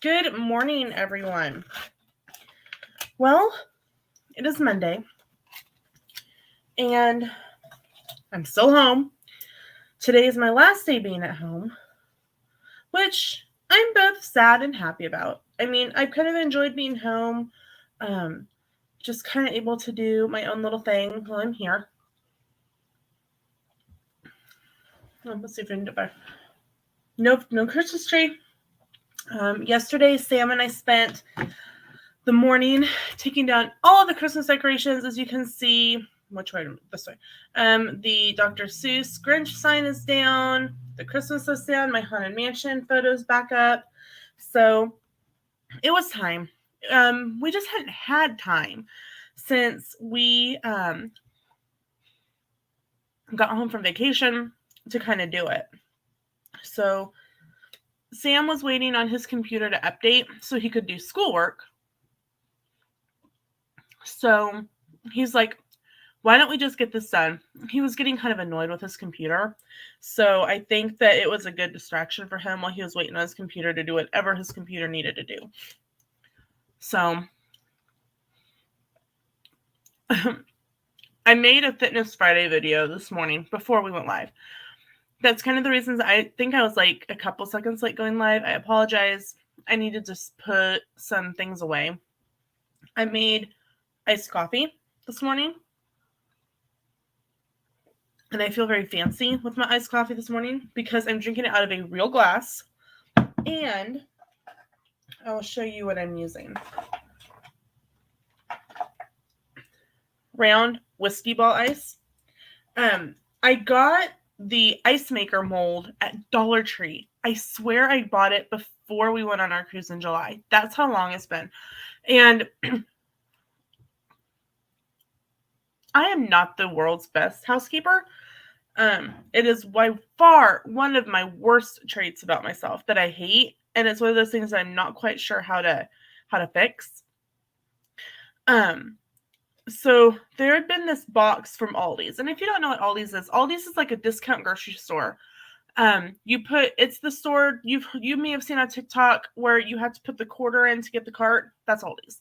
Good morning, everyone. Well, it is Monday, and I'm still home. Today is my last day being at home, which I'm both sad and happy about. I mean, I've kind of enjoyed being home, um, just kind of able to do my own little thing while I'm here. Let's see if I can get back. No Christmas tree. Yesterday, Sam and I spent the morning taking down all of the Christmas decorations. As you can see, which way? This way. The Dr. Seuss Grinch sign is down. The Christmas list down. My Haunted Mansion photos back up. So it was time. We just hadn't had time since we got home from vacation to kind of do it. So Sam was waiting on his computer to update so he could do schoolwork. So he's like, why don't we just get this done? He was getting kind of annoyed with his computer. So I think that it was a good distraction for him while he was waiting on his computer to do whatever his computer needed to do. So I made a Fitness Friday video this morning before we went live. That's kind of the reasons I think I was like a couple seconds late going live. I apologize. I need to just put some things away. I made iced coffee this morning. And I feel very fancy with my iced coffee this morning because I'm drinking it out of a real glass. And I'll show you what I'm using. Round whiskey ball ice. I got the ice maker mold at Dollar Tree. I swear I bought it before we went on our cruise in July. That's how long it's been. And I am not the world's best housekeeper. It is by far one of my worst traits about myself that I hate, and it's one of those things that I'm not quite sure how to fix. So there had been this box from Aldi's, and if you don't know what Aldi's is like a discount grocery store. It's the store you may have seen on TikTok where you have to put the quarter in to get the cart. That's Aldi's.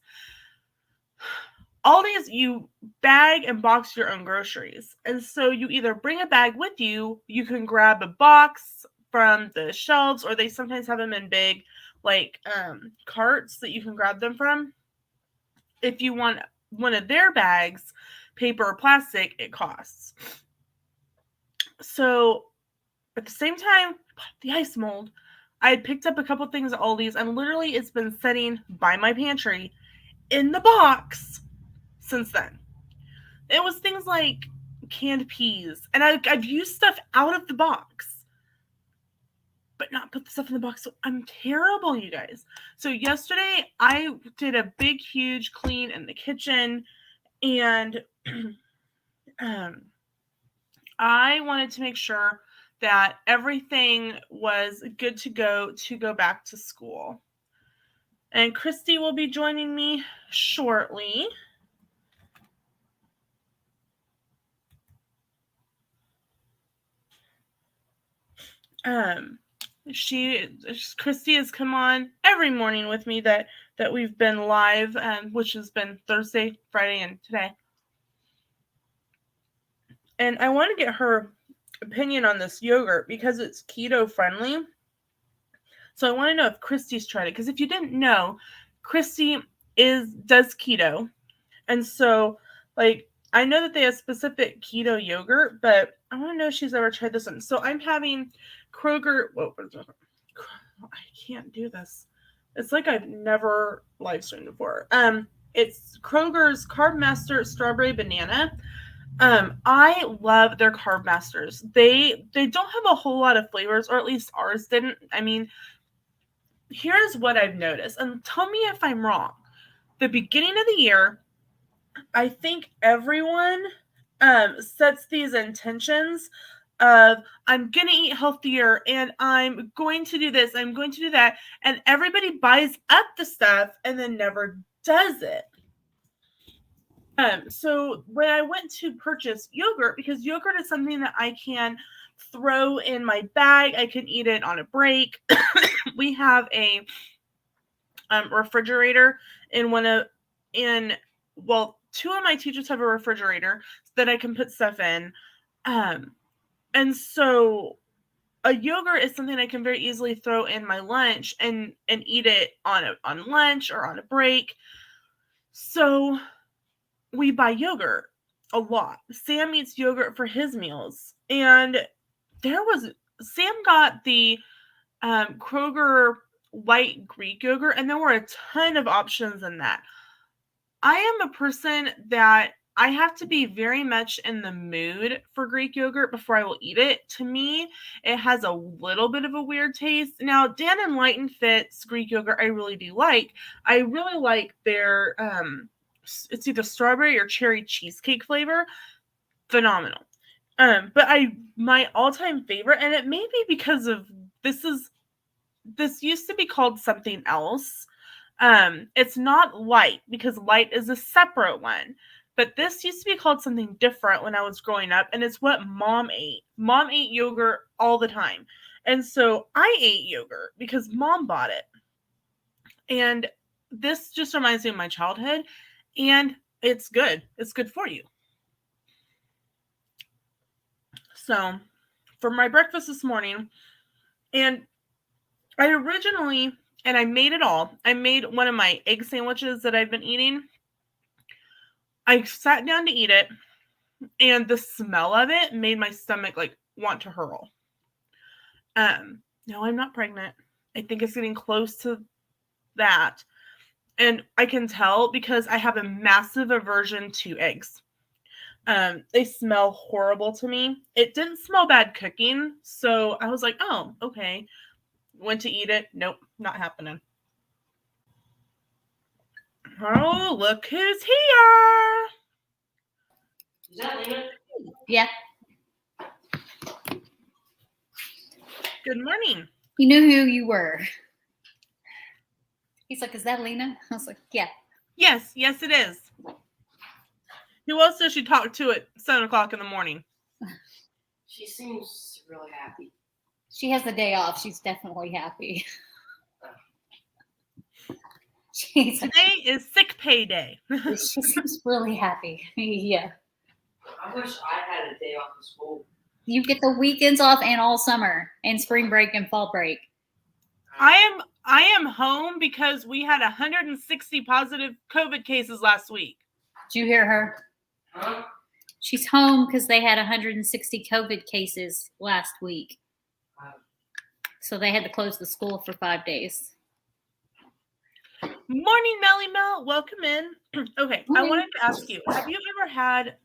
Aldi's, you bag and box your own groceries. And so you either bring a bag with you, you can grab a box from the shelves, or they sometimes have them in big, like, carts that you can grab them from. If you want one of their bags, paper or plastic, it costs. So at the same time, the ice mold, I had picked up a couple things at Aldi's, and literally it's been sitting by my pantry in the box since then. It was things like canned peas, and I've used stuff out of the box, but not put the stuff in the box. So I'm terrible, you guys. So yesterday I did a big, huge clean in the kitchen, and I wanted to make sure that everything was good to go back to school. And Christy will be joining me shortly. Christy has come on every morning with me that we've been live, which has been Thursday, Friday, and today. And I want to get her opinion on this yogurt because it's keto friendly. So I want to know if Christy's tried it, because if you didn't know, Christy does keto, and so like I know that they have specific keto yogurt, but I want to know if she's ever tried this one. So I'm having Kroger. Whoa, I can't do this. It's like I've never live streamed before. It's Kroger's Carb Master Strawberry Banana. I love their Carb Masters. They don't have a whole lot of flavors, or at least ours didn't. I mean, here's what I've noticed, and tell me if I'm wrong. The beginning of the year, I think everyone sets these intentions of I'm going to eat healthier and I'm going to do this, I'm going to do that, and everybody buys up the stuff and then never does it. So when I went to purchase yogurt, because yogurt is something that I can throw in my bag. I can eat it on a break. We have a refrigerator two of my teachers have a refrigerator that I can put stuff in. And so a yogurt is something I can very easily throw in my lunch and eat it on lunch or on a break. So we buy yogurt a lot. Sam eats yogurt for his meals. And Sam got the Kroger light Greek yogurt, and there were a ton of options in that. I am a person that I have to be very much in the mood for Greek yogurt before I will eat it. To me, it has a little bit of a weird taste. Now, Dan and Light and Fit's Greek yogurt I really do like. I really like their, it's either strawberry or cherry cheesecake flavor. Phenomenal. But my all-time favorite, and it may be because of, this used to be called something else. It's not Light, because Light is a separate one. But this used to be called something different when I was growing up, and it's what Mom ate. Mom ate yogurt all the time. And so I ate yogurt because Mom bought it. And this just reminds me of my childhood, and it's good. It's good for you. So for my breakfast this morning, and I originally, and I made it all. I made one of my egg sandwiches that I've been eating. I sat down to eat it, and the smell of it made my stomach want to hurl. No, I'm not pregnant. I think it's getting close to that. And I can tell because I have a massive aversion to eggs. They smell horrible to me. It didn't smell bad cooking, so I was like, oh, okay. Went to eat it. Nope, not happening. Oh, look who's here. Is that Lena? Yeah. Good morning. He knew who you were. He's like, is that Lena? I was like, yeah. Yes, it is. Who else does she talk to at 7 o'clock in the morning? She seems really happy. She has the day off. She's definitely happy. Today is sick pay day. She seems really happy. Yeah. I wish I had a day off of school. You get the weekends off and all summer and spring break and fall break. I am home because we had 160 positive COVID cases last week. Did you hear her? Huh? She's home because they had 160 COVID cases last week. So they had to close the school for 5 days. Morning, Melly Mel. Welcome in. Okay, I wanted to ask you, have you ever had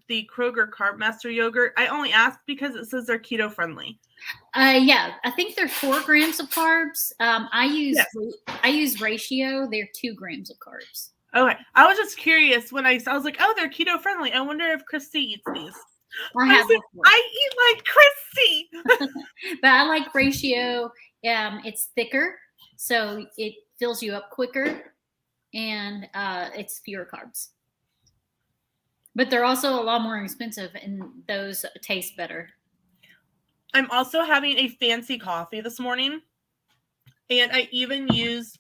the Kroger Carb Master yogurt? I only asked because it says they're keto friendly. Yeah, I think they're 4 grams of carbs. I use Ratio. They're 2 grams of carbs. Okay, I was just curious when I was like, oh, they're keto friendly. I wonder if Christy eats these. I eat like Christy. But I like Ratio. It's thicker, so it fills you up quicker, and it's fewer carbs. But they're also a lot more expensive, and those taste better. I'm also having a fancy coffee this morning, and I even used,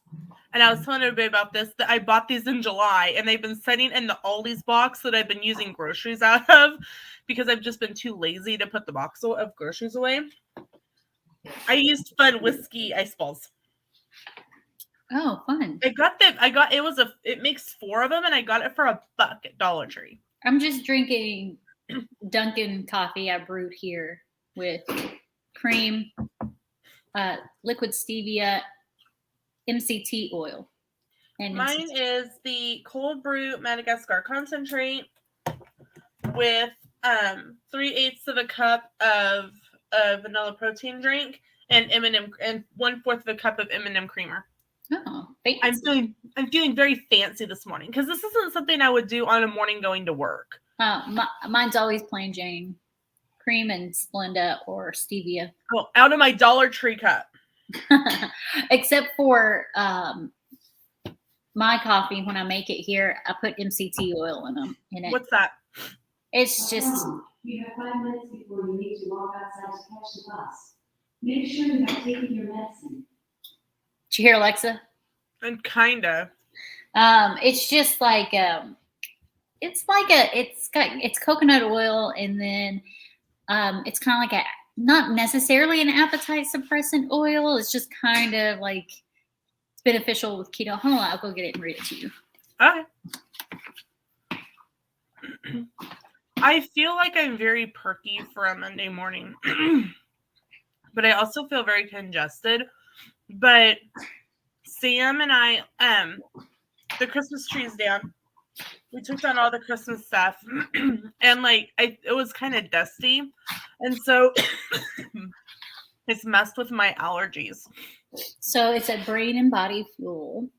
and I was telling everybody about this, that I bought these in July, and they've been sitting in the Aldi's box that I've been using groceries out of because I've just been too lazy to put the box of groceries away. I used Fun Whiskey ice balls. Oh, fun. It makes 4 of them, and I got it for $1 at Dollar Tree. I'm just drinking Dunkin' coffee I brewed here with cream, liquid stevia, MCT oil. And mine is the cold brew Madagascar concentrate with 3/8 of a cup of vanilla protein drink and M&M, and 1/4 of a cup of M&M creamer. Oh, fancy. I'm feeling very fancy this morning because this isn't something I would do on a morning going to work. Mine's always plain Jane, cream and Splenda or stevia. Oh, out of my Dollar Tree cup. Except for my coffee, when I make it here, I put MCT oil in it. What's that? It's just You have 5 minutes before you need to walk outside to catch the bus. Make sure you have taken your medicine. Did you hear Alexa? And kinda. It's just like it's coconut oil, and then it's kind of like not necessarily an appetite suppressant oil. It's just kind of like it's beneficial with keto. Hold on, I'll go get it and read it to you. Okay. I feel like I'm very perky for a Monday morning, but I also feel very congested. But Sam and I, the Christmas tree's down. We took down all the Christmas stuff, and it was kind of dusty, and so it's messed with my allergies. So it's a brain and body fuel.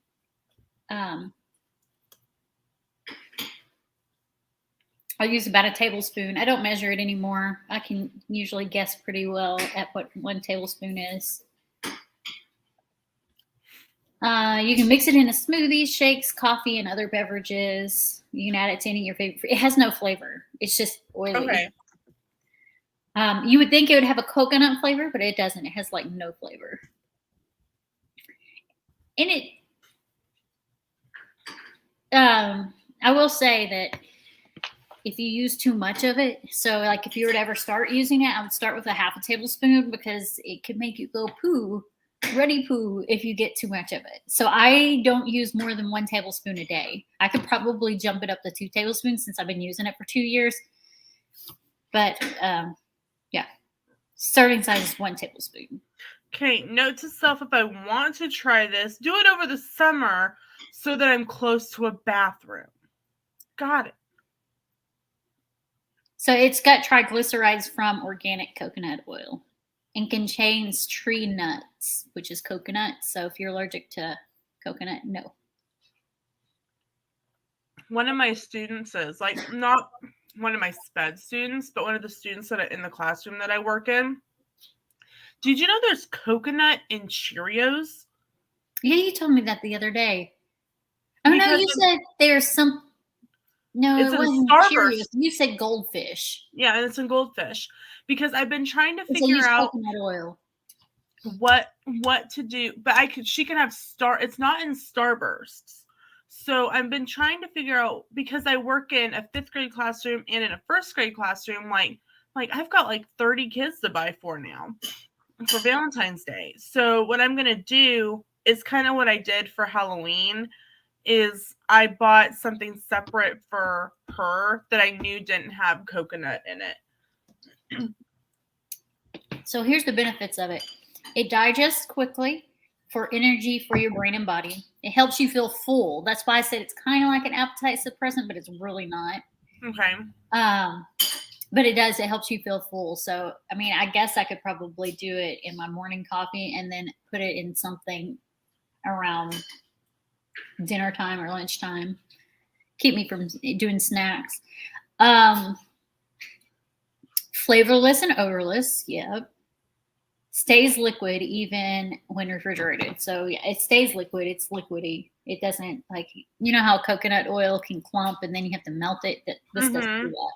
I use about a tablespoon. I don't measure it anymore. I can usually guess pretty well at what 1 tablespoon is. You can mix it into smoothies, shakes, coffee, and other beverages. You can add it to any of your favorite. It has no flavor. It's just oily. Okay. You would think it would have a coconut flavor, but it doesn't. It has no flavor. And I will say that if you use too much of it, so if you were to ever start using it, I would start with a half a tablespoon because it could make you go poo, ready poo, if you get too much of it. So I don't use more than 1 tablespoon a day. I could probably jump it up to 2 tablespoons since I've been using it for 2 years. But yeah, serving size is 1 tablespoon. Okay, note to self, if I want to try this, do it over the summer so that I'm close to a bathroom. Got it. So it's got triglycerides from organic coconut oil and contains tree nuts, which is coconut. So if you're allergic to coconut, no. One of my students is, not one of my SPED students, but one of the students that are in the classroom that I work in. Did you know there's coconut in Cheerios? Yeah, you told me that the other day. Oh, no, you said there's some... No, it wasn't Cheerios. You said goldfish. Yeah, and it's in goldfish. Because I've been trying to figure out coconut oil. what to do. But she can have it's not in Starbursts. So I've been trying to figure out, because I work in a 5th grade classroom and in a 1st grade classroom, I've got 30 kids to buy for now for Valentine's Day. So what I'm going to do is kind of what I did for Halloween. Is I bought something separate for her that I knew didn't have coconut in it. So here's the benefits of it. It digests quickly for energy for your brain and body. It helps you feel full. That's why I said it's kind of like an appetite suppressant, but it's really not. Okay. But it does. It helps you feel full. So, I mean, I guess I could probably do it in my morning coffee and then put it in something around dinner time or lunchtime. Keep me from doing snacks. Flavorless and odorless. Yep. Stays liquid even when refrigerated. So yeah, it stays liquid. It's liquidy. It doesn't you know how coconut oil can clump and then you have to melt it. This doesn't do that.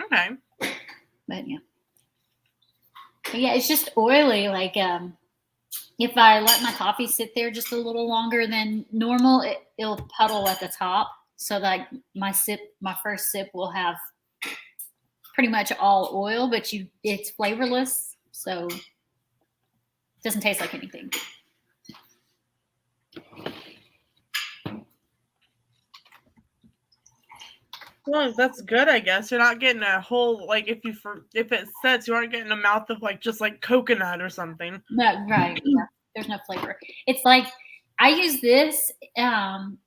Okay. But yeah, it's just oily. If I let my coffee sit there just a little longer than normal, it'll puddle at the top. So that my first sip will have pretty much all oil, but it's flavorless, so it doesn't taste like anything. Well, that's good, I guess. You're not getting a whole if it sets, you aren't getting a mouth of just coconut or something. No, right. Yeah. There's no flavor. It's I use this, and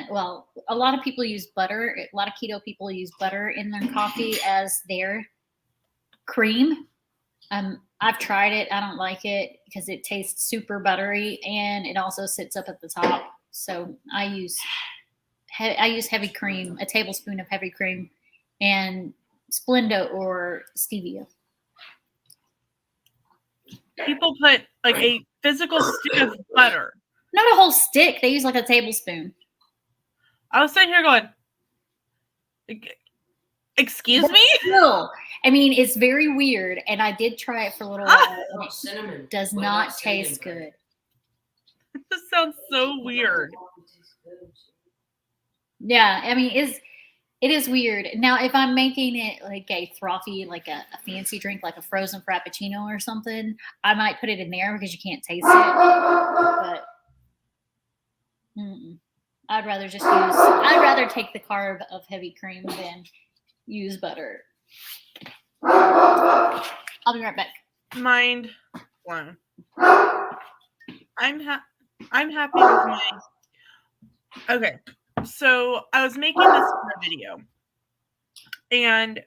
well, a lot of people use butter. A lot of keto people use butter in their coffee as their cream. I've tried it. I don't like it because it tastes super buttery and it also sits up at the top. So I use heavy cream, a tablespoon of heavy cream, and Splenda or stevia. People put a physical stick of butter. Not a whole stick. They use a tablespoon. I was sitting here going, Excuse me? Still, I mean, it's very weird, and I did try it for a little while, and Oh, it cinnamon. does What not about cinnamon taste bread? good. This sounds so weird. Yeah, I mean, it is weird. Now, if I'm making it like a frothy, like a fancy drink, like a frozen frappuccino or something, I might put it in there because you can't taste it. But I'd rather take the carb of heavy cream than use butter. I'll be right back. Mind blown. I'm happy with my. Okay, so I was making this for a video, and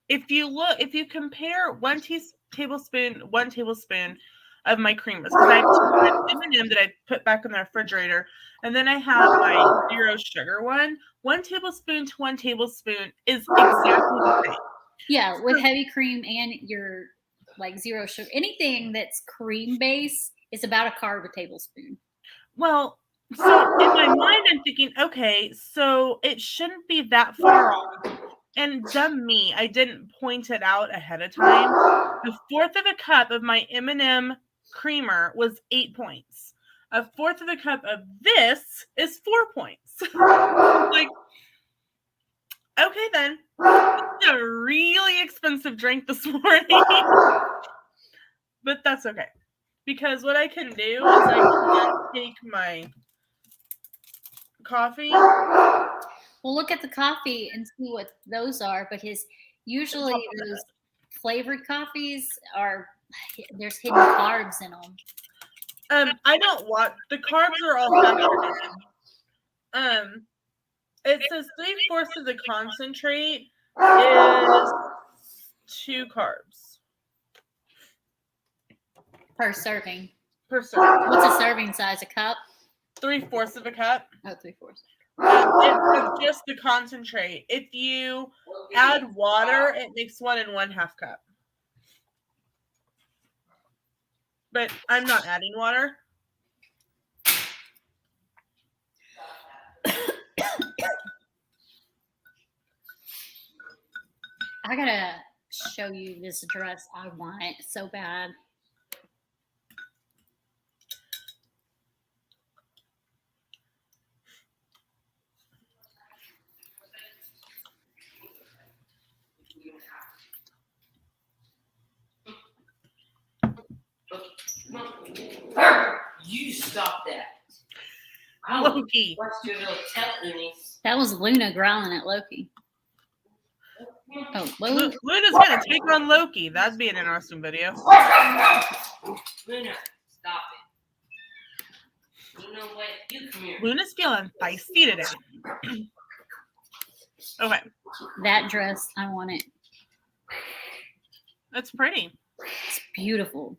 if you compare one tablespoon of my creamers, because I have M&M that I put back in the refrigerator, and then I have my 0 sugar one. 1 tablespoon to 1 tablespoon is exactly the same. Yeah, with heavy cream and your like 0 sugar, anything that's cream base is about a carb a tablespoon. Well, so in my mind, I'm thinking, okay, so it shouldn't be that far off. And dumb me, I didn't point it out ahead of time. A fourth of a cup of my M&M creamer was 8 points. A fourth of a cup of this is 4 points. Like, okay then. It's a really expensive drink this morning. But that's okay. Because what I can do is I can take my coffee. Well, look at the coffee and see what those are, because usually those flavored coffees there's hidden carbs in them. I don't want the carbs are all factored in. It says 3/4 of the concentrate is 2 carbs Per serving. per serving. What's a serving size? A cup? 3/4 of a cup. Oh, 3/4. It's just the concentrate. If you add water, it makes 1 1/2 cup. But I'm not adding water. I gotta show you this dress. I want it so bad. You stop that. I Loki. watched your little telling. That was Luna growling at Loki. Oh, Loki. Luna's gonna take on Loki. That'd be an interesting video. Luna, stop it. You know what? You come here. Luna's feeling feisty today. Okay, That dress, I want it. that's pretty. It's beautiful.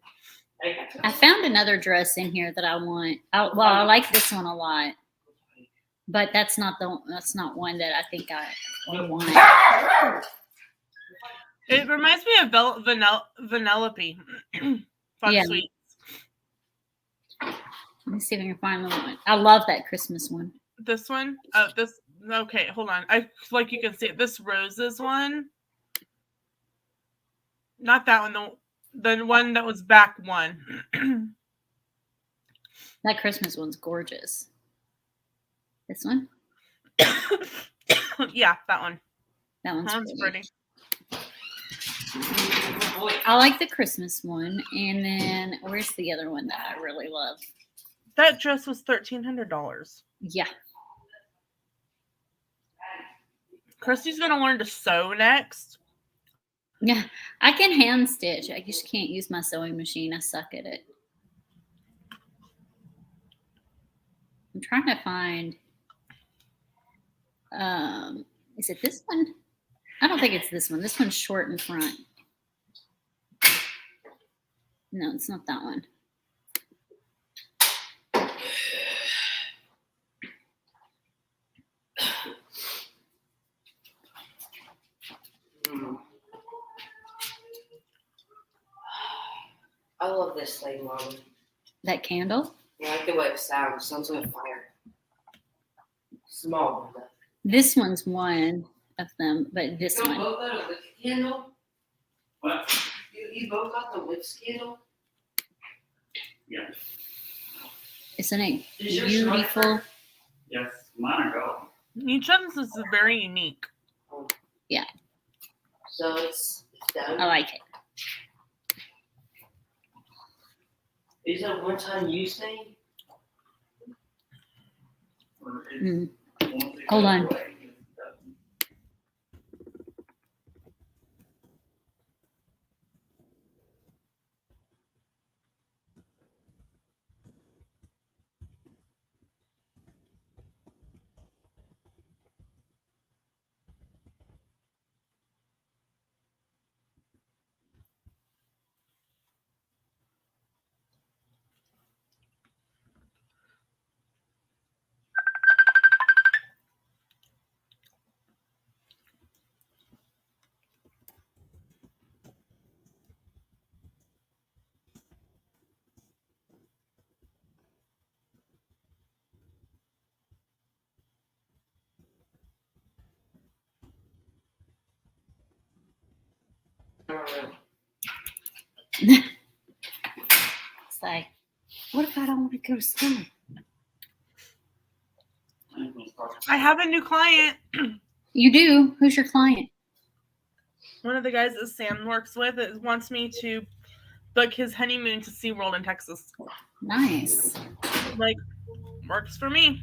I found another dress in here that I want. I like this one a lot, but that's not one that I think I want. It reminds me of Vanellope. Fun Yeah. sweet. Let me see if I can find the one. I love that Christmas one. This one? Okay, hold on. Like you can see it. This roses one. Not that one. The one that was back one. That Christmas one's gorgeous. This one? Yeah, that one. That one's That one's pretty. I like the Christmas one. And then where's the other one that I really love? That dress was $1,300. Yeah. Christy's gonna learn to sew next. Yeah. I can hand stitch. I just can't use my sewing machine. I suck at it. I'm trying to find is it this one? I don't think it's this one. This one's short in front. No, it's not that one. I love this thing, Mom. That candle? I like the way it sounds. It sounds like a fire. Small one, though. This one's one. of them, but this You one. both got a wick candle? What? You both got the wick candle? Yes. Isn't it Is yours beautiful? Yes. Mine are gold. Each of them is very unique. So it's done. I like it. Is that one time use thing? Or it's- Mm. once it Hold goes on. away, it's done. It's like, what if I don't want to go to school? I have a new client. You do? Who's your client? One of the guys that Sam works with wants me to book his honeymoon to SeaWorld in Texas. Nice. Like, works for me.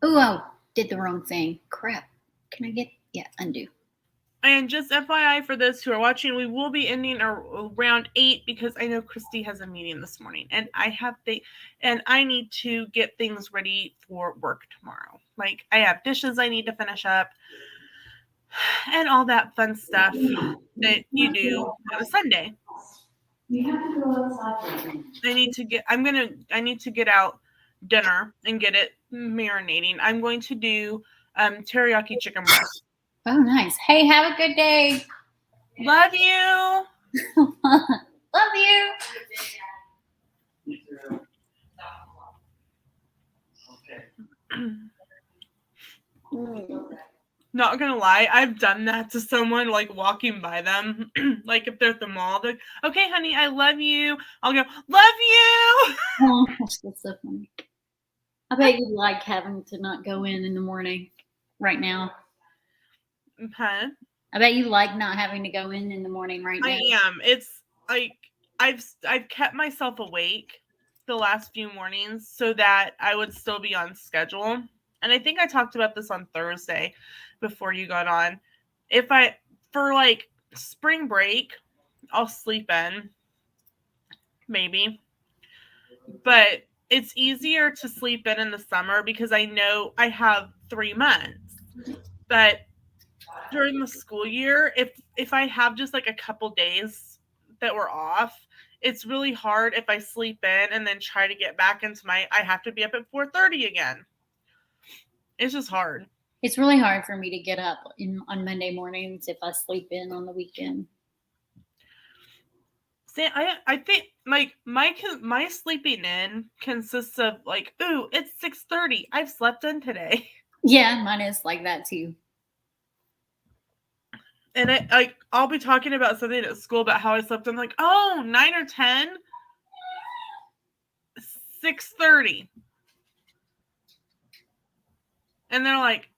Oh, I did the wrong thing. Crap. Can I get, undo. And just FYI for those who are watching, we will be ending around 8 because I know Christy has a meeting this morning, and I need to get things ready for work tomorrow. Like, I have dishes I need to finish up, and all that fun stuff that you do on a Sunday. You have to go outside for a minute. I need to get out dinner and get it marinating. I'm going to do teriyaki chicken breast. Oh, nice. Hey, have a good day. Love you. Love you. Me too. Okay. Not gonna lie, I've done that to someone like walking by them. Like if they're at the mall, they're okay, honey, I love you. I'll go, love you. Oh, that's so funny. I bet you like having to not go in the morning right now. Huh? I bet you like not having to go in the morning right now. I am. It's like I've kept myself awake the last few mornings so that I would still be on schedule. And I think I talked about this on Thursday before you got on. For like spring break, I'll sleep in, maybe. But it's easier to sleep in the summer because I know I have 3 months. But during the school year, if I have just like a couple days that we're off, it's really hard if I sleep in and then try to get back into I have to be up at 4:30 again. It's just hard. It's really hard for me to get up on Monday mornings if I sleep in on the weekend. See, I think like my sleeping in consists of like, ooh, it's 6:30. I've slept in today. Yeah, mine is like that too. And I'll be talking about something at school about how I slept. I'm like, oh, 9 or 10, 6:30. And they're like,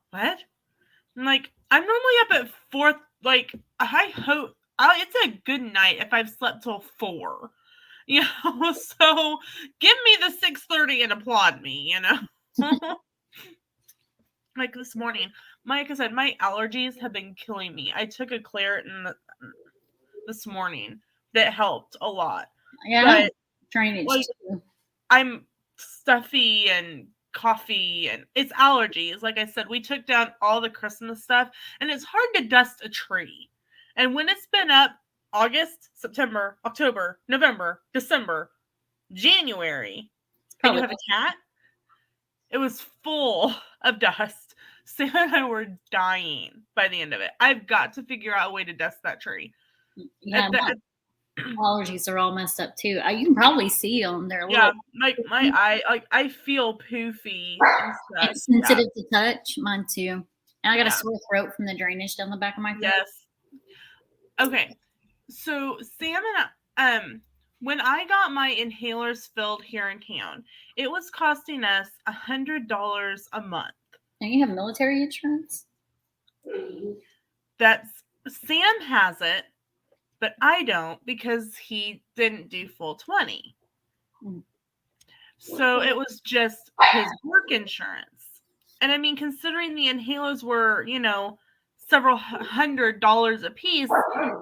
what? I'm like, I'm normally up at 4. Like, I hope it's a good night if I've slept till 4. You know, so give me the 6:30 and applaud me, you know? Like this morning, like I said, my allergies have been killing me. I took a Claritin this morning that helped a lot. Yeah, But drainage like, too. I'm stuffy and coffee, and it's allergies. Like I said, we took down all the Christmas stuff, and it's hard to dust a tree. And when it's been up August, September, October, November, December, January, and you have a cat, it was full of dust. Sam and I were dying by the end of it. I've got to figure out a way to dust that tree. Yeah, allergies are all messed up too. You can probably see them. They're a Yeah, little my eye, like I feel poofy and stuff. and sensitive to touch. Mine too. And I got Yeah. a sore throat from the drainage down the back of my throat. Yes. Okay. So Sam and when I got my inhalers filled here in town, it was costing us $100 a month. And you have military insurance? That's Sam has it, but I don't because he didn't do full 20. Mm. So it was just his work insurance. And I mean, considering the inhalers were, several $100s a piece,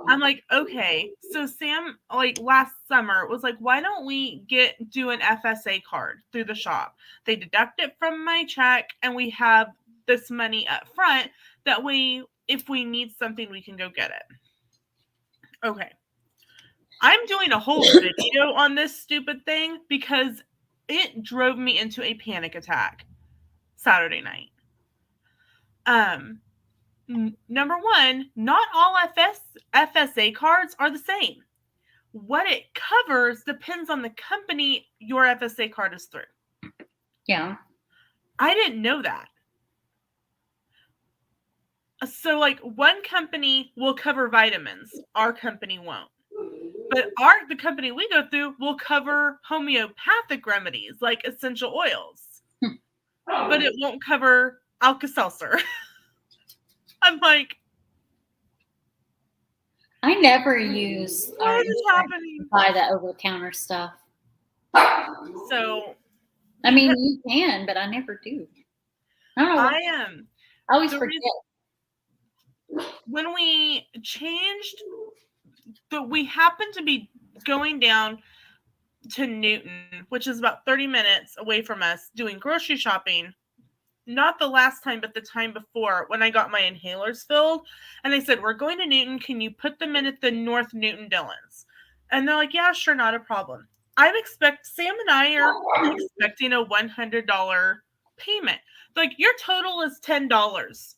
I'm like, okay. So Sam, like last summer, was like, why don't we do an FSA card through the shop? They deduct it from my check and we have this money up front. That way, if we need something, we can go get it. Okay. I'm doing a whole video on this stupid thing because it drove me into a panic attack Saturday night. Number one, not all FSA cards are the same. What it covers depends on the company your FSA card is through. Yeah. I didn't know that. So, like, one company will cover vitamins. Our company won't. But the company we go through will cover homeopathic remedies, like essential oils. But it won't cover Alka-Seltzer. I'm like, I never use what is happening? to buy that over-the-counter stuff. So, I mean, you can, but I never do. I don't know. I always the forget. When we changed, we happened to be going down to Newton, which is about 30 minutes away from us, doing grocery shopping. Not the last time, but the time before when I got my inhalers filled. And they said, we're going to Newton. Can you put them in at the North Newton Dillons? And they're like, yeah, sure, not a problem. Sam and I are expecting a $100 payment. Like, your total is $10.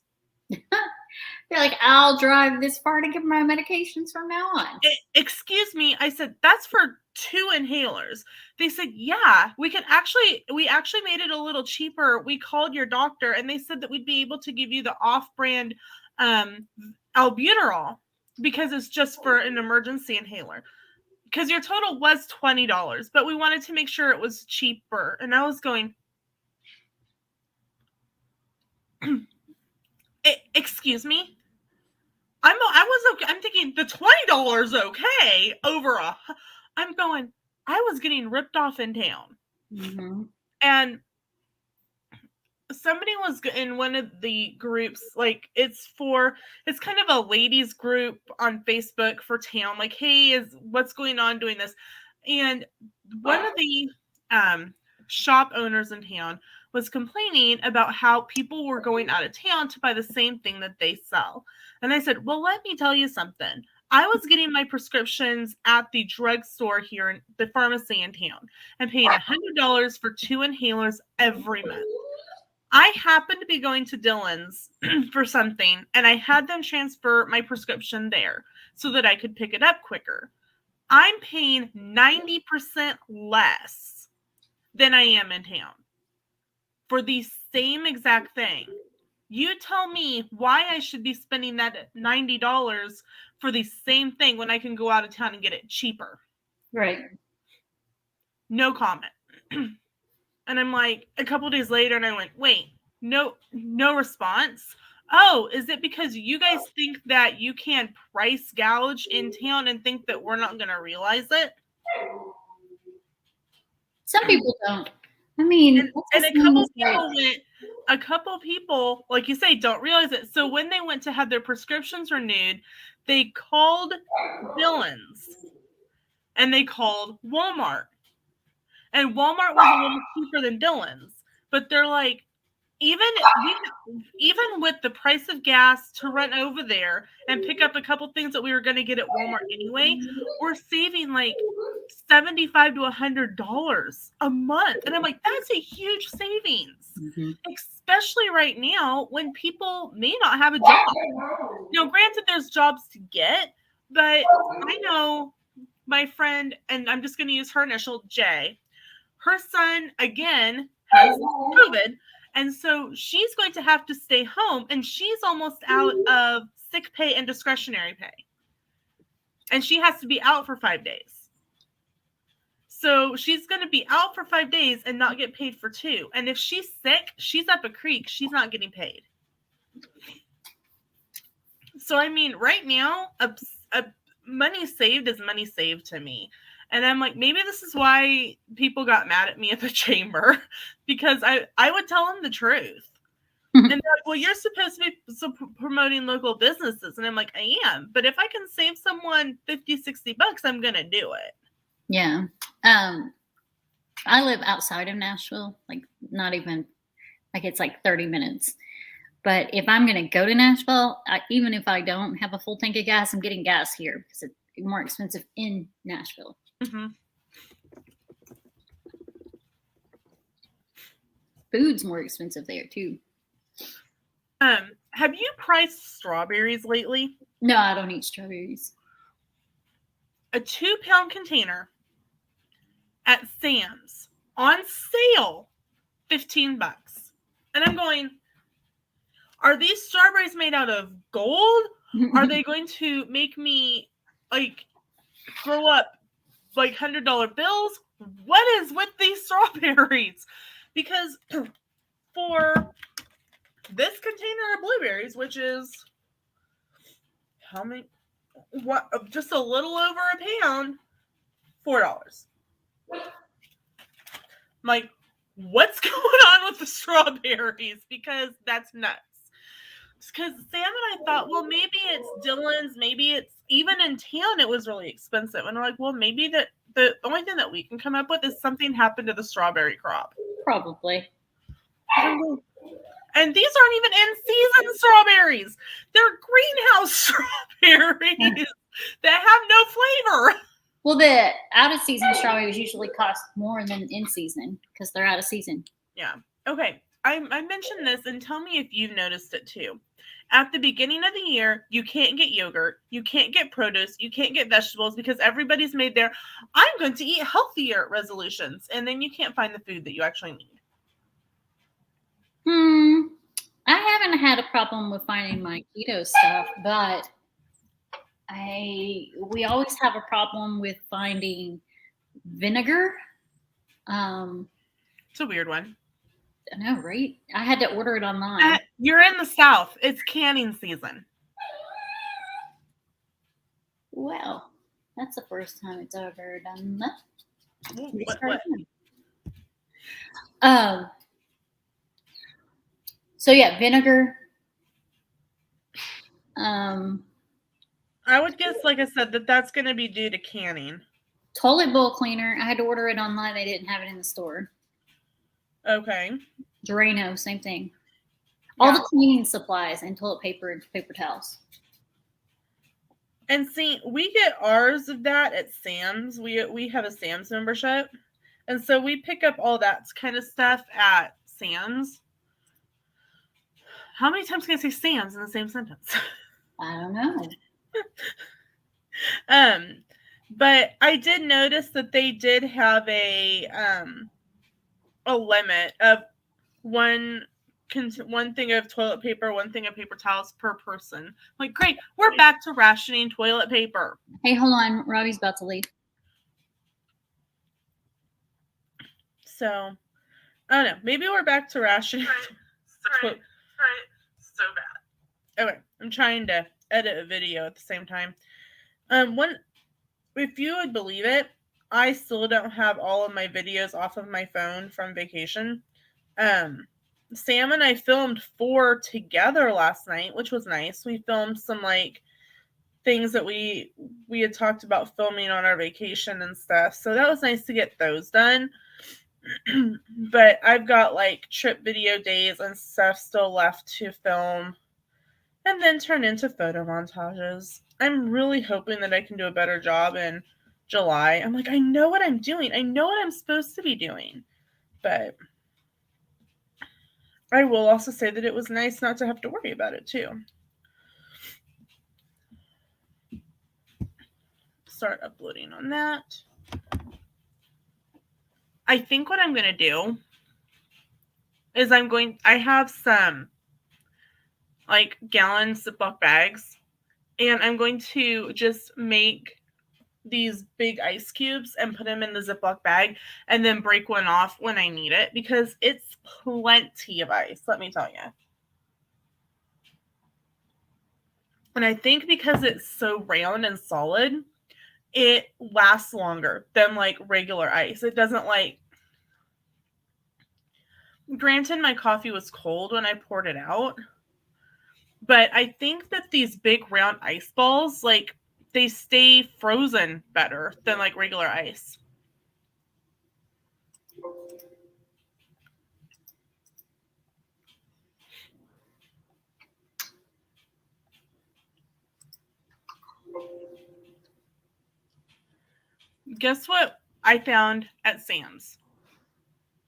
They're like, I'll drive this far to get my medications from now on. Excuse me. I said, that's for 2 inhalers. They said, yeah, we actually made it a little cheaper. We called your doctor and they said that we'd be able to give you the off-brand albuterol because it's just for an emergency inhaler. Because your total was $20, but we wanted to make sure it was cheaper. And I was going, excuse me? I'm thinking the $20 okay over I'm going, I was getting ripped off in town. Mm-hmm. And somebody was in one of the groups, like it's kind of a ladies group on Facebook for town. Like, hey, what's going on doing this? And one of the shop owners in town was complaining about how people were going out of town to buy the same thing that they sell. And I said, well, let me tell you something. I was getting my prescriptions at the drugstore here in the pharmacy in town and paying $100 for 2 inhalers every month. I happened to be going to Dillon's for something, and I had them transfer my prescription there so that I could pick it up quicker. I'm paying 90% less than I am in town for the same exact thing. You tell me why I should be spending that $90 for the same thing when I can go out of town and get it cheaper. Right. No comment. And I'm like, a couple days later, and I went, wait, no response. Oh, is it because you guys think that you can price gouge in town and think that we're not going to realize it? Some people don't. I mean, and a couple people, like you say, don't realize it. So when they went to have their prescriptions renewed, they called Dillon's and they called Walmart. And Walmart was a little cheaper than Dillon's. But they're like, even with the price of gas to run over there and pick up a couple things that we were going to get at Walmart anyway, we're saving like $75 to $100 a month. And I'm like, that's a huge savings, especially right now when people may not have a job. Granted, there's jobs to get, but I know my friend, and I'm just going to use her initial, J. Her son, again, has COVID. And so she's going to have to stay home, and she's almost out of sick pay and discretionary pay. And she has to be out for 5 days. So she's going to be out for 5 days and not get paid for 2. And if she's sick, she's up a creek. She's not getting paid. So, I mean, right now, money saved is money saved to me. And I'm like, maybe this is why people got mad at me at the chamber, because I would tell them the truth. And they're like, well, you're supposed to be promoting local businesses. And I'm like, I am. But if I can save someone $50-$60, I'm going to do it. Yeah. I live outside of Nashville, like not even, like it's like 30 minutes. But if I'm going to go to Nashville, even if I don't have a full tank of gas, I'm getting gas here because it's more expensive in Nashville. Mm-hmm. Food's more expensive there too. Have you priced strawberries lately? No, I don't eat strawberries. A 2-pound container at Sam's on sale, $15. And I'm going, are these strawberries made out of gold? Are they going to make me like throw up like $100 bills? What is with these strawberries? Because for this container of blueberries, which is how many? What? Just a little over a pound, $4. I'm like, what's going on with the strawberries? Because that's nuts. Because Sam and I thought, well, maybe it's Dylan's, maybe it's even in town it was really expensive. And we're like, well, maybe that the only thing that we can come up with is something happened to the strawberry crop. Probably. And these aren't even in-season strawberries. They're greenhouse strawberries that have no flavor. Well, the out-of-season strawberries usually cost more than in-season because they're out of season. Yeah. Okay. I mentioned this, and tell me if you've noticed it too. At the beginning of the year, you can't get yogurt, you can't get produce, you can't get vegetables because everybody's made their I'm going to eat healthier resolutions, and then you can't find the food that you actually need. I haven't had a problem with finding my keto stuff, but we always have a problem with finding vinegar. It's a weird one. I know, right? I had to order it online. You're in the South. It's canning season. Well, that's the first time it's ever done that. What? So yeah, vinegar. I would guess, like I said, that's going to be due to canning. Toilet bowl cleaner. I had to order it online. They didn't have it in the store. Okay. Drano, same thing. Yeah. All the cleaning supplies and toilet paper and paper towels. And see, we get ours of that at Sam's. We have a Sam's membership. And so we pick up all that kind of stuff at Sam's. How many times can I say Sam's in the same sentence? I don't know. But I did notice that they did have a limit of one thing of toilet paper, one thing of paper towels per person. Like, great, we're back to rationing toilet paper. Hey, hold on. Robbie's about to leave. So, I don't know. Maybe we're back to rationing. Right. So bad. Okay, I'm trying to edit a video at the same time. If you would believe it, I still don't have all of my videos off of my phone from vacation. Sam and I filmed 4 together last night, which was nice. We filmed some like things that we had talked about filming on our vacation and stuff. So that was nice to get those done. But I've got like trip video days and stuff still left to film and then turn into photo montages. I'm really hoping that I can do a better job in July. I'm like, I know what I'm doing. I know what I'm supposed to be doing. But I will also say that it was nice not to have to worry about it too. start uploading on that. I think what I'm going to do is I have some like gallon Ziploc bags, and I'm going to just make these big ice cubes and put them in the Ziploc bag and then break one off when I need it, because it's plenty of ice, let me tell you. And I think because it's so round and solid, it lasts longer than like regular ice. It doesn't like, granted my coffee was cold when I poured it out, but I think that these big round ice balls, like, they stay frozen better than like regular ice. Guess what I found at Sam's?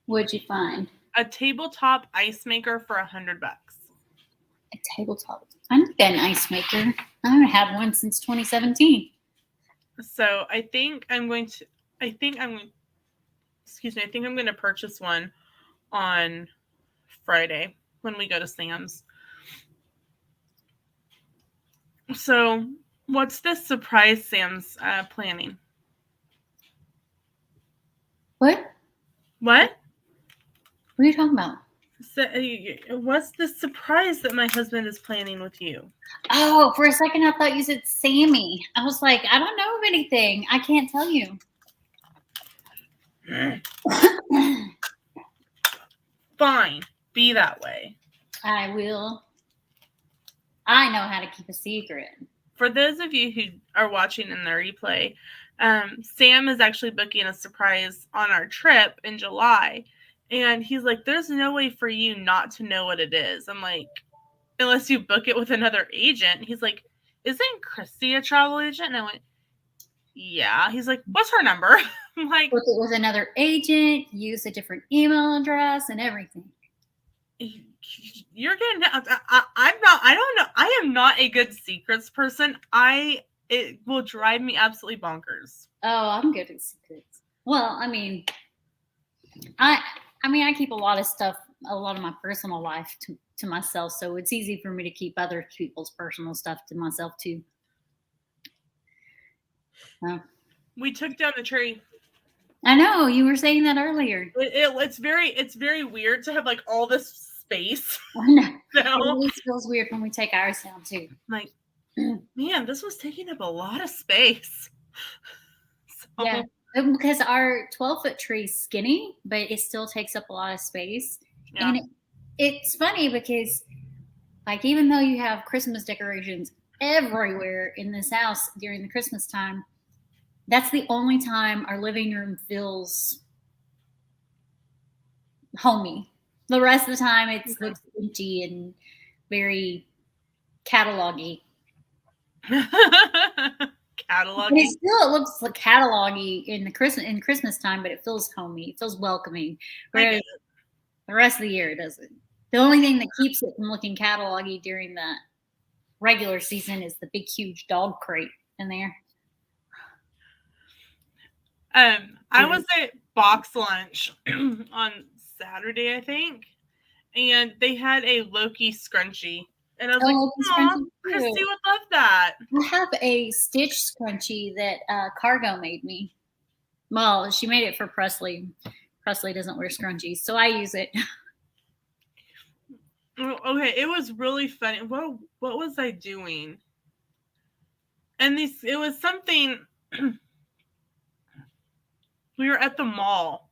What'd you find? A tabletop ice maker for $100. A tabletop. I need an ice maker. I haven't had one since 2017. So I think I'm going to purchase one on Friday when we go to Sam's. So what's this surprise Sam's planning? What? What? What are you talking about? So, what's the surprise that my husband is planning with you? Oh, for a second I thought you said Sammy. I was like, I don't know of anything. I can't tell you. Fine, be that way. I will. I know how to keep a secret. For those of you who are watching in the replay, Sam is actually booking a surprise on our trip in July. And he's like, there's no way for you not to know what it is. I'm like, unless you book it with another agent. He's like, isn't Christy a travel agent? And I went, yeah. He's like, what's her number? I'm like, Book it with another agent, use a different email address and everything. you're getting, I am not a good secrets person. It will drive me absolutely bonkers. Oh, I'm good at secrets. Well, I mean, I keep a lot of my personal life to myself, so it's easy for me to keep other people's personal stuff to myself too. We took down the tree. I know, you were saying that earlier. It's very weird to have like all this space. I know. So, It always feels weird when we take ours down too. like, man, this was taking up a lot of space. So, Yeah, because our 12-foot tree is skinny, but it still takes up a lot of space. yeah. And it's funny because, like, even though you have Christmas decorations everywhere in this house during the Christmas time, that's the only time our living room feels homey. The rest of the time, it looks empty and very catalog-y. Catalog. But it looks like catalog-y in Christmas time, but it feels homey. It feels welcoming. Whereas the rest of the year, it doesn't. The only thing that keeps it from looking catalog-y during the regular season is the big, huge dog crate in there. I was at box lunch on Saturday, I think, and they had a Loki scrunchie. And I was like, "Aw, Christy would love that." I have a Stitch scrunchie that Cargo made me. Well, she made it for Presley. Presley doesn't wear scrunchies, so I use it. Okay, it was really funny. What was I doing? And it was something. We were at the mall,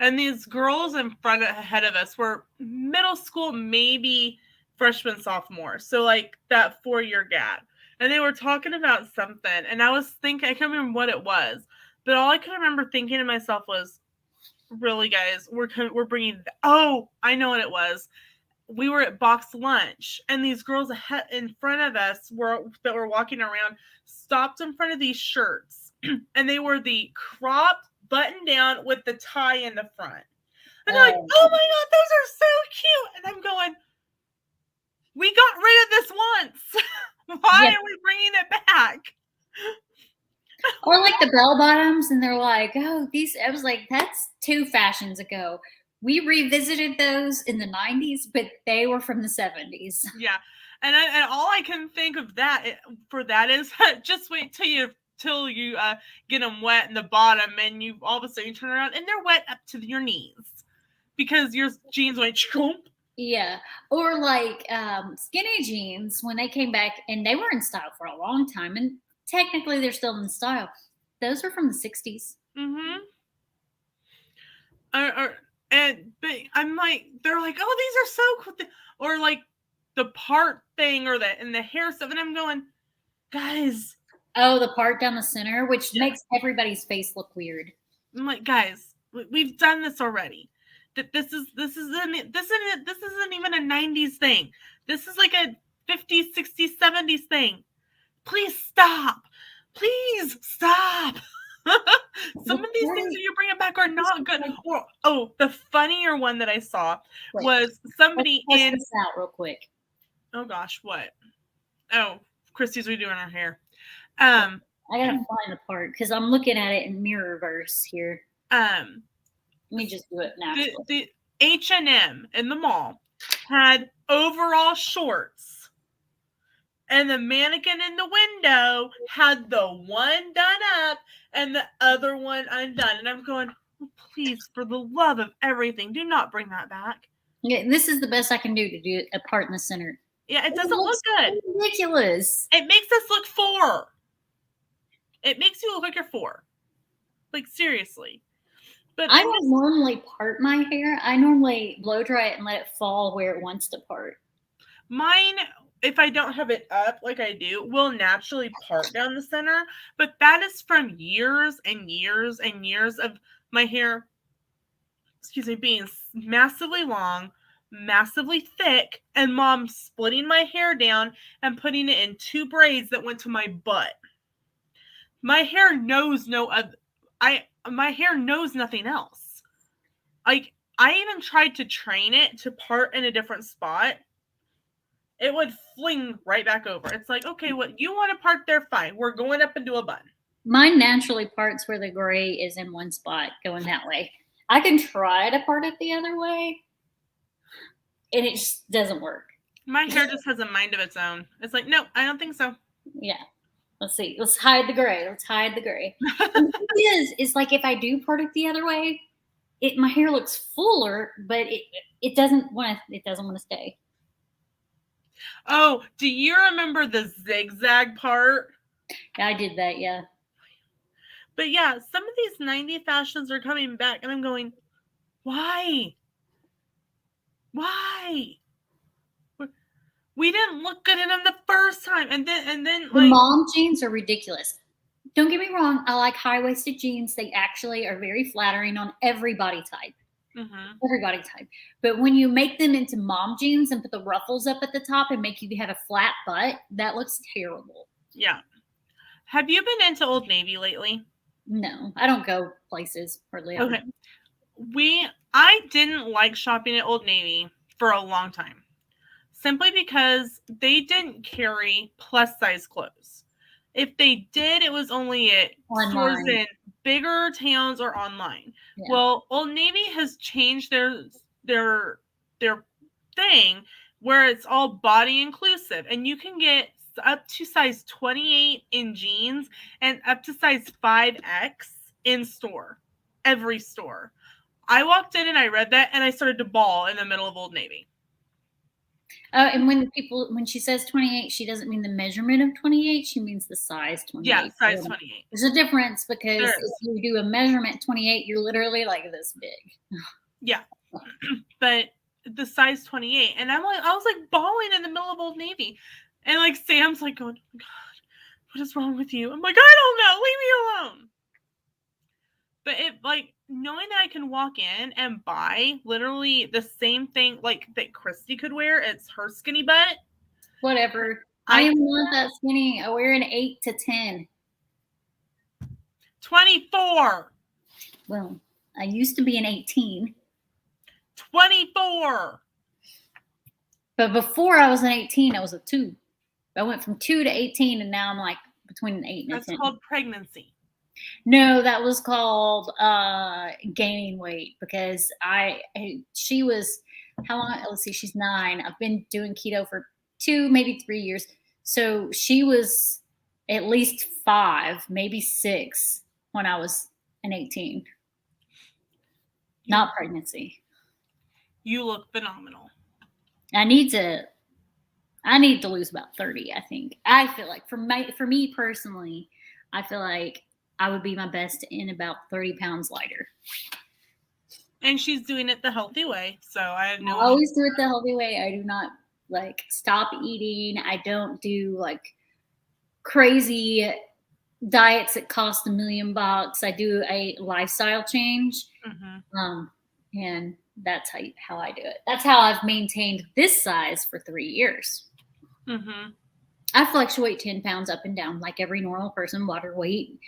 and these girls ahead of us were middle school, maybe freshman, sophomore. So like that 4-year gap. And they were talking about something, and I was thinking, I can't remember what it was, but all I could remember thinking to myself was, really, guys, we're bringing, oh, I know what it was. We were at box lunch, and these girls ahead in front of us that were walking around stopped in front of these shirts, and they were the cropped button down with the tie in the front. And they're like, oh my God, those are so cute. And I'm going, we got rid of this once. Why are we bringing it back? Or like the bell bottoms, and they're like, oh, these. I was like, that's 2 fashions ago. We revisited those in the 90s, but they were from the 70s. Yeah, and all I can think of for that is just wait till you get them wet in the bottom, and you all of a sudden you turn around and they're wet up to your knees because your jeans went chomp. Yeah. Or like skinny jeans when they came back, and they were in style for a long time, and technically they're still in style. Those are from the 60s. Mm-hmm. But I'm like, they're like, oh, these are so cool. Or like the part thing or and the hair stuff, and I'm going, guys. Oh, the part down the center, which makes everybody's face look weird. I'm like, guys, we've done this already. That this isn't even a 90s thing. This is like a 50s, 60s, 70s thing. Please stop. Please stop. Some of these things that you're bringing back are not good. Or, the funnier one that I saw was somebody Let's test this out real quick. Oh gosh, what? Oh, Christy's redoing her hair. I gotta find the part because I'm looking at it in mirrorverse here. Let me just do it now. The H&M in the mall had overall shorts, and the mannequin in the window had the one done up and the other one undone. And I'm going, oh, please, for the love of everything, do not bring that back. Yeah, this is the best I can do to do a part in the center. Yeah, it doesn't look good. Ridiculous. It makes us look 4. It makes you look like you're 4. Like, seriously. But I don't normally part my hair. I normally blow dry it and let it fall where it wants to part. Mine, if I don't have it up like I do, will naturally part down the center. But that is from years and years and years of my hair, being massively long, massively thick, and mom splitting my hair down and putting it in 2 braids that went to my butt. My hair knows my hair knows nothing else. Like, I even tried to train it to part in a different spot. It would fling right back over. It's like, okay, what you want to part there, fine. We're going up into a bun. Mine naturally parts where the gray is in one spot, going that way. I can try to part it the other way, and it just doesn't work. My hair just has a mind of its own. It's like, no, I don't think so. Yeah. Let's see. Let's hide the gray. Let's hide the gray. The is like if I do part it the other way, my hair looks fuller, but it doesn't want to stay. Oh, do you remember the zigzag part? Yeah, I did that, yeah. But yeah, some of these 90 fashions are coming back, and I'm going, why? Why? We didn't look good in them the first time, and then the mom jeans are ridiculous. Don't get me wrong, I like high-waisted jeans. They actually are very flattering on every body type. Mm-hmm. Every body type. But when you make them into mom jeans and put the ruffles up at the top and make you have a flat butt, that looks terrible. Yeah. Have you been into Old Navy lately? No, I don't go places hardly ever. Okay. I didn't like shopping at Old Navy for a long time. Simply because they didn't carry plus size clothes. If they did, it was only at stores in bigger towns or online. Yeah. Well, Old Navy has changed their thing where it's all body inclusive, and you can get up to size 28 in jeans and up to size 5X in store. Every store. I walked in and I read that and I started to bawl in the middle of Old Navy. And when she says 28, she doesn't mean the measurement of 28. She means the size 28. Yeah, size 28. There's a difference because if you do a measurement 28, you're literally like this big. Yeah, but the size 28, and I was like bawling in the middle of Old Navy, and like Sam's like going, oh, God, what is wrong with you? I'm like, I don't know, leave me alone. But it like knowing that I can walk in and buy literally the same thing like that Christy could wear, it's her skinny butt. Whatever. I am not that skinny. I wear an 8 to 10. 24. Well, I used to be an 18. 24. But before I was an 18, I was a 2. I went from 2 to 18, and now I'm like between an 8 and a That's 10. called pregnancy. No, that was called gaining weight because she was, how long? Let's see, she's 9. I've been doing keto for 2, maybe 3 years. So she was at least 5, maybe 6 when I was an 18. Not pregnancy. You look phenomenal. I need to lose about 30, I think. I feel like for me personally, I feel like I would be my best in about 30 pounds lighter. And she's doing it the healthy way. So I have no I always do it the healthy way. I do not like stop eating. I don't do like crazy diets that cost $1 million. I do a lifestyle change. And that's how I do it. That's how I've maintained this size for 3 years. I fluctuate 10 pounds up and down like every normal person, water weight,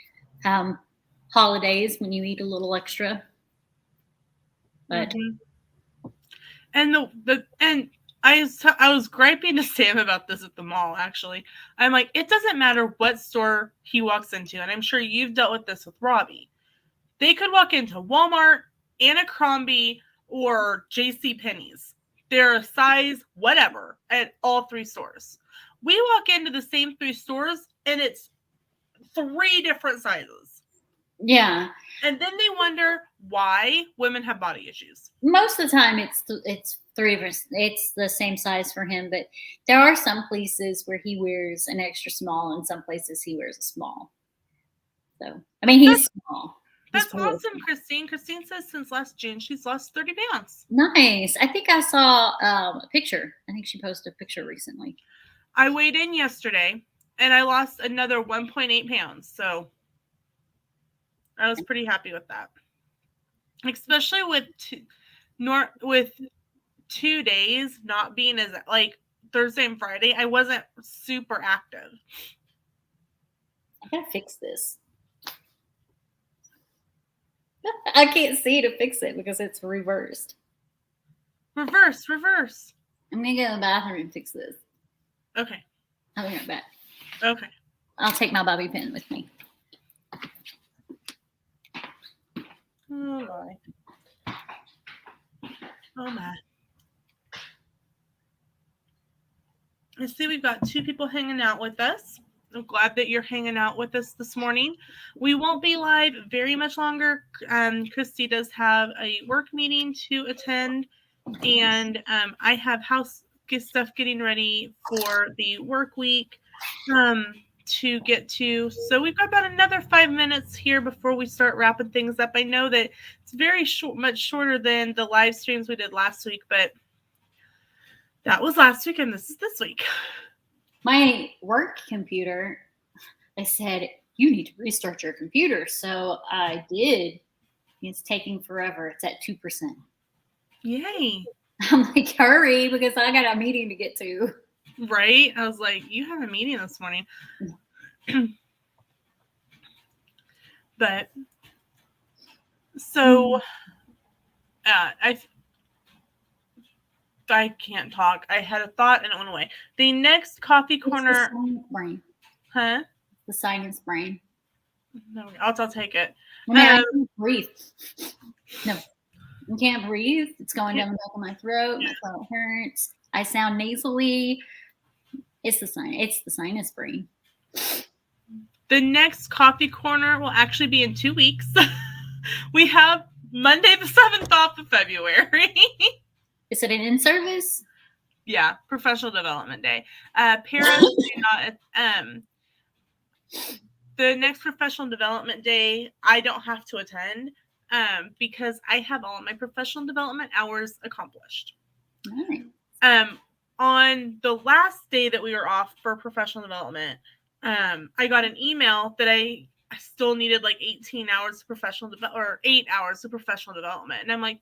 holidays when you eat a little extra. But and I was griping to Sam about this at the mall, actually. I'm like, it doesn't matter what store he walks into, and I'm sure you've dealt with this with Robbie. They could walk into Walmart, Abercrombie, or JCPenney's. They're a size whatever at all 3 stores. We walk into the same 3 stores, and it's 3 different sizes. Yeah. And then they wonder why women have body issues. Most of the time it's 3 of us. It's the same size for him, but there are some places where he wears an extra small and some places he wears a small. So, I mean, he's small. That's awesome, Christine. Christine says since last June, she's lost 30 pounds. Nice. I think I saw a picture. I think she posted a picture recently. I weighed in yesterday, and I lost another 1.8 pounds. So I was pretty happy with that. Especially with 2 days not being as, like, Thursday and Friday, I wasn't super active. I gotta fix this. I can't see to fix it because it's reversed. Reverse. I'm gonna go to the bathroom and fix this. Okay. I'll be right back. Okay. I'll take my bobby pin with me. Oh my. Oh my. I see we've got 2 people hanging out with us. I'm glad that you're hanging out with us this morning. We won't be live very much longer. Christy does have a work meeting to attend, and I have house stuff getting ready for the work week to get to. So we've got about another 5 minutes here before we start wrapping things up. I know that it's very short, much shorter than the live streams we did last week, but that was last week and this is this week. My work computer, I said, you need to restart your computer. So I did. It's taking forever. It's at 2%. Yay. I'm like, hurry, because I got a meeting to get to. Right? I was like, you have a meeting this morning. But, so, I can't talk. I had a thought and it went away. The next coffee corner. It's the science brain. Huh? The science brain. No, I'll take it. I mean, I can't breathe. No, I can't breathe. It's going down the back of my throat. My throat hurts. I sound nasally. It's the sinus brain. The next coffee corner will actually be in 2 weeks. We have Monday the 7th off of February. Is it an in-service? Yeah, professional development day. Parents do not. The next professional development day, I don't have to attend because I have all of my professional development hours accomplished. Nice. On the last day that we were off for professional development, I got an email that I still needed like 18 hours of professional or 8 hours of professional development, and I'm like,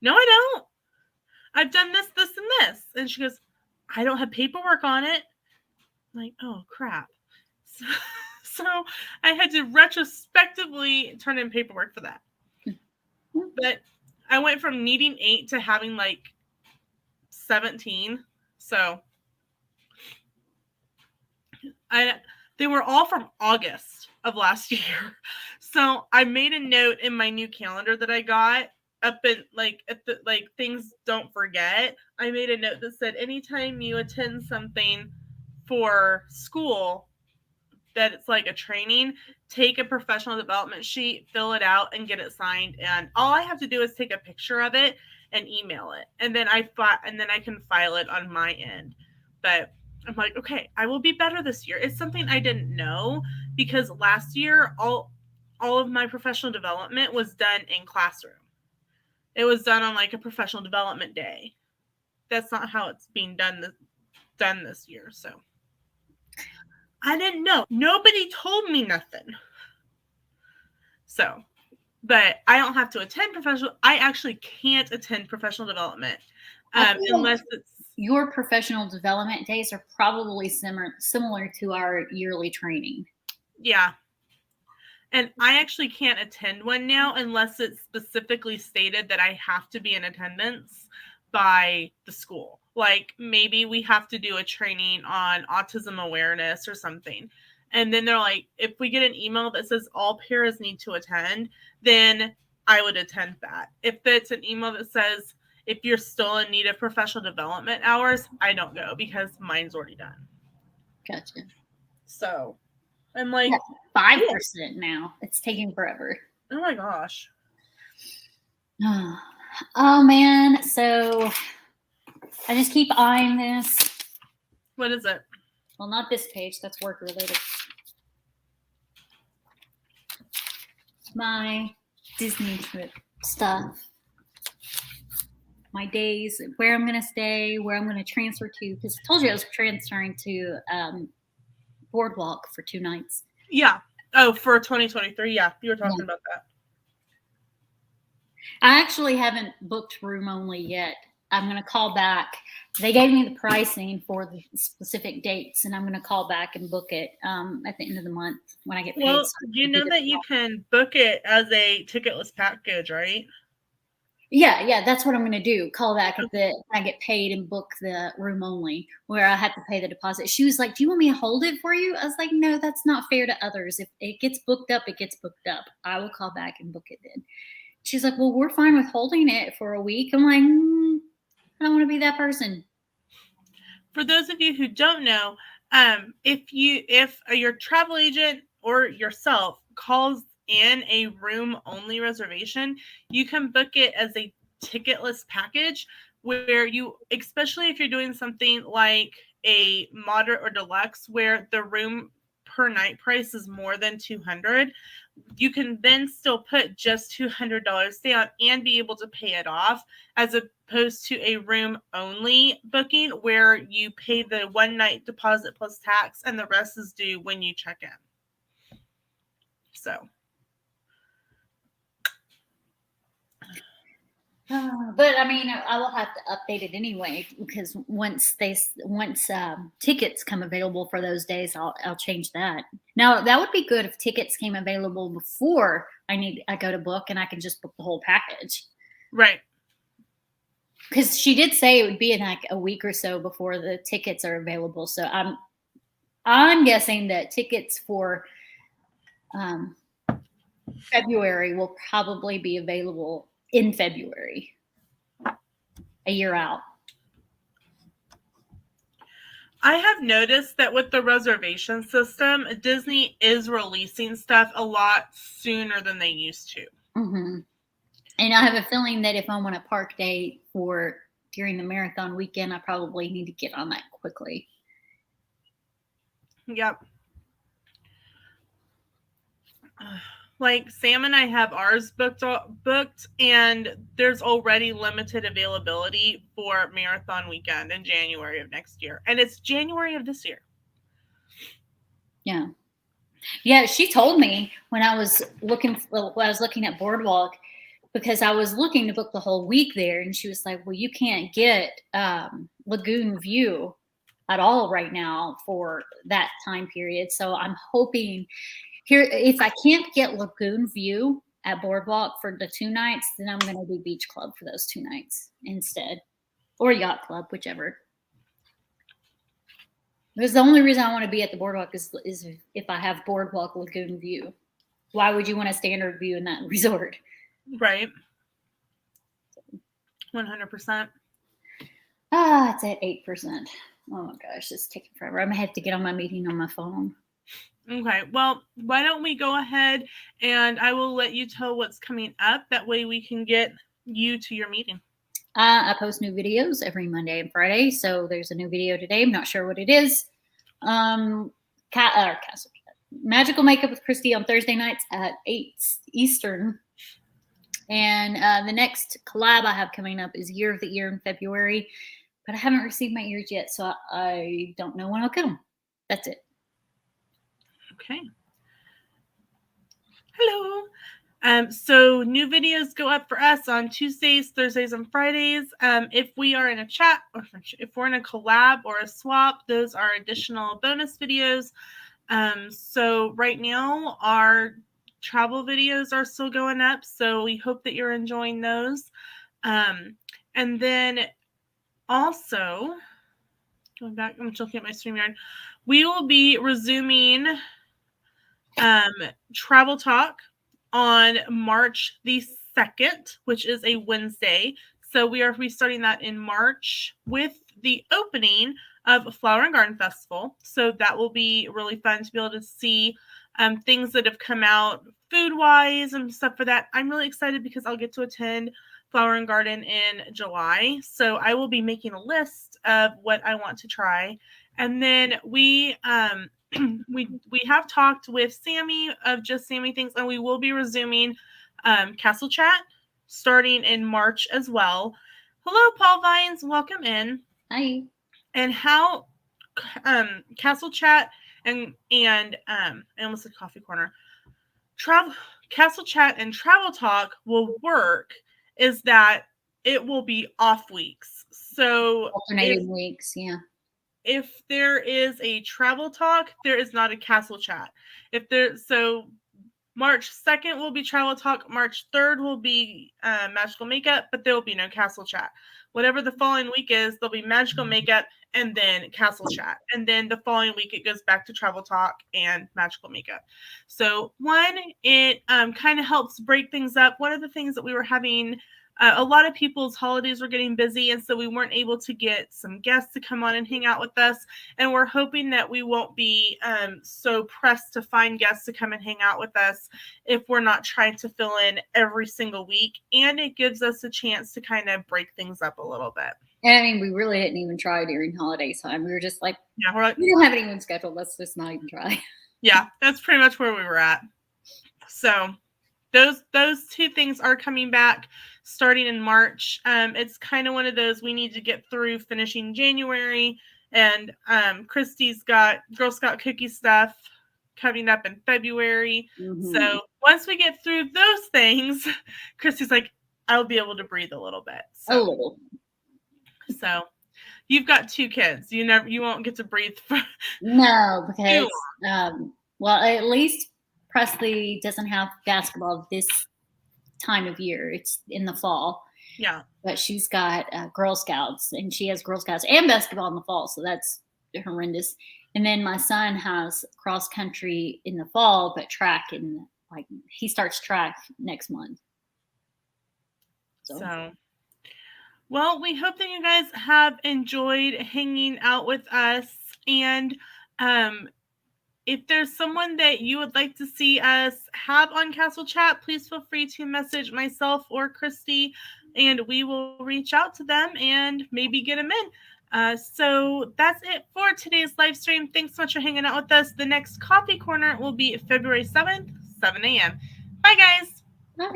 no, I don't. I've done this, this, and this. And she goes, I don't have paperwork on it. I'm like, oh, crap. So I had to retrospectively turn in paperwork for that. But I went from needing 8 to having like 17. So They were all from August of last year. So I made a note in my new calendar that I got up in at the things don't forget. I made a note that said anytime you attend something for school that it's like a training, take a professional development sheet, fill it out, and get it signed. And all I have to do is take a picture of it and email it, and then I can file it on my end. But I'm like, okay, I will be better this year. It's something I didn't know because last year all of my professional development was done in classroom. It was done on like a professional development day. That's not how it's being done this year. So I didn't know. Nobody told me nothing. So, but I don't have to attend I actually can't attend professional development unless it's. Your professional development days are probably similar to our yearly training. Yeah. And I actually can't attend one now unless it's specifically stated that I have to be in attendance by the school. Like maybe we have to do a training on autism awareness or something. And then they're like, if we get an email that says all paras need to attend, then I would attend that. If it's an email that says, if you're still in need of professional development hours, I don't go because mine's already done. Gotcha. So I'm like 5% now. It's taking forever. Oh my gosh. Oh man. So I just keep eyeing this. What is it? Well, not this page. That's work related. My Disney trip stuff. My days, where I'm going to stay, where I'm going to transfer to. Because I told you I was transferring to Boardwalk for 2 nights. Yeah. Oh, for 2023. Yeah. You were talking about that. I actually haven't booked room only yet. I'm going to call back. They gave me the pricing for the specific dates, and I'm going to call back and book it at the end of the month when I get paid. Well, you know that you can book it as a ticketless package, right? Yeah, that's what I'm going to do. Call back when I get paid and book the room only, where I have to pay the deposit. She was like, "Do you want me to hold it for you?" I was like, "No, that's not fair to others. If it gets booked up, it gets booked up. I will call back and book it then." She's like, "Well, we're fine with holding it for a week." I'm like, I don't want to be that person. For those of you who don't know, if your travel agent or yourself calls in a room only reservation, you can book it as a ticketless package where you, especially if you're doing something like a moderate or deluxe where the room per night price is more than $200, you can then still put just $200 down and be able to pay it off, as opposed to a room only booking where you pay the 1 night deposit plus tax and the rest is due when you check in. So. But I mean, I will have to update it anyway because once tickets come available for those days, I'll change that. Now that would be good if tickets came available before I go to book, and I can just book the whole package. Right. Because she did say it would be in like a week or so before the tickets are available. So I'm guessing that tickets for February will probably be available in February, a year out. I have noticed that with the reservation system, Disney is releasing stuff a lot sooner than they used to. Mm-hmm. And I have a feeling that if I want a park day during the marathon weekend, I probably need to get on that quickly. Yep. Like Sam and I have ours booked, and there's already limited availability for marathon weekend in January of next year, and it's January of this year. Yeah. She told me when I was looking at Boardwalk, because I was looking to book the whole week there, and she was like, "Well, you can't get Lagoon View at all right now for that time period." So I'm hoping. Here, if I can't get Lagoon View at Boardwalk for the 2 nights, then I'm going to do Beach Club for those 2 nights instead, or Yacht Club, whichever. Because the only reason I want to be at the boardwalk is if I have boardwalk lagoon view. Why would you want a standard view in that resort? Right. 100%. It's at 8%. Oh my gosh, it's taking forever. I'm gonna have to get on my meeting on my phone. Okay. Well, why don't we go ahead and I will let you tell what's coming up. That way we can get you to your meeting. I post new videos every Monday and Friday. So there's a new video today. I'm not sure what it is. Magical Makeup with Christy on Thursday nights at 8 Eastern. And the next collab I have coming up is Year of the Ear in February. But I haven't received my ears yet, so I don't know when I'll get them. That's it. Okay. Hello. So new videos go up for us on Tuesdays, Thursdays, and Fridays. If we are in a chat or if we're in a collab or a swap, those are additional bonus videos. So right now our travel videos are still going up, so we hope that you're enjoying those. And then also, going back, I'm just looking at my StreamYard. We will be resuming Travel Talk on March the 2nd, which is a Wednesday. So we are restarting that in March with the opening of Flower and Garden Festival. So that will be really fun to be able to see things that have come out food-wise and stuff for that. I'm really excited because I'll get to attend Flower and Garden in July. So I will be making a list of what I want to try. And then we have talked with Sammy of Just Sammy Things, and we will be resuming Castle Chat starting in March as well. Hello, Paul Vines. Welcome in. Hi. And how Castle Chat and I almost said Coffee Corner. Castle Chat and Travel Talk will work is that it will be off weeks. So alternating weeks, yeah. If there is a Travel Talk, there is not a Castle Chat. So March 2nd will be Travel Talk. March 3rd will be Magical Makeup, but there will be no Castle Chat. Whatever the following week is, there'll be Magical Makeup and then Castle Chat. And then the following week, it goes back to Travel Talk and Magical Makeup. So it kind of helps break things up. One of the things that we were having, a lot of people's holidays were getting busy, and so we weren't able to get some guests to come on and hang out with us. And we're hoping that we won't be so pressed to find guests to come and hang out with us if we're not trying to fill in every single week. And it gives us a chance to kind of break things up a little bit. And I mean, we really didn't even try during holiday time. We were just like, yeah, we're like, we don't have anyone scheduled. Let's just not even try. Yeah, that's pretty much where we were at. So those two things are coming back starting in March. It's kind of one of those we need to get through finishing January, and Christy's got Girl Scout cookie stuff coming up in February. Mm-hmm. So once we get through those things, Christy's like, I'll be able to breathe a little bit. A little. So you've got 2 kids. You won't get to breathe for no, because well, at least Presley doesn't have basketball this time of year. It's in the fall. Yeah. But she's got Girl Scouts, and she has Girl Scouts and basketball in the fall, so that's horrendous. And then my son has cross country in the fall, but track he starts track next month. So, well, we hope that you guys have enjoyed hanging out with us. And if there's someone that you would like to see us have on Castle Chat, please feel free to message myself or Christy, and we will reach out to them and maybe get them in. So that's it for today's live stream. Thanks so much for hanging out with us. The next Coffee Corner will be February 7th, 7 a.m. Bye, guys. Bye.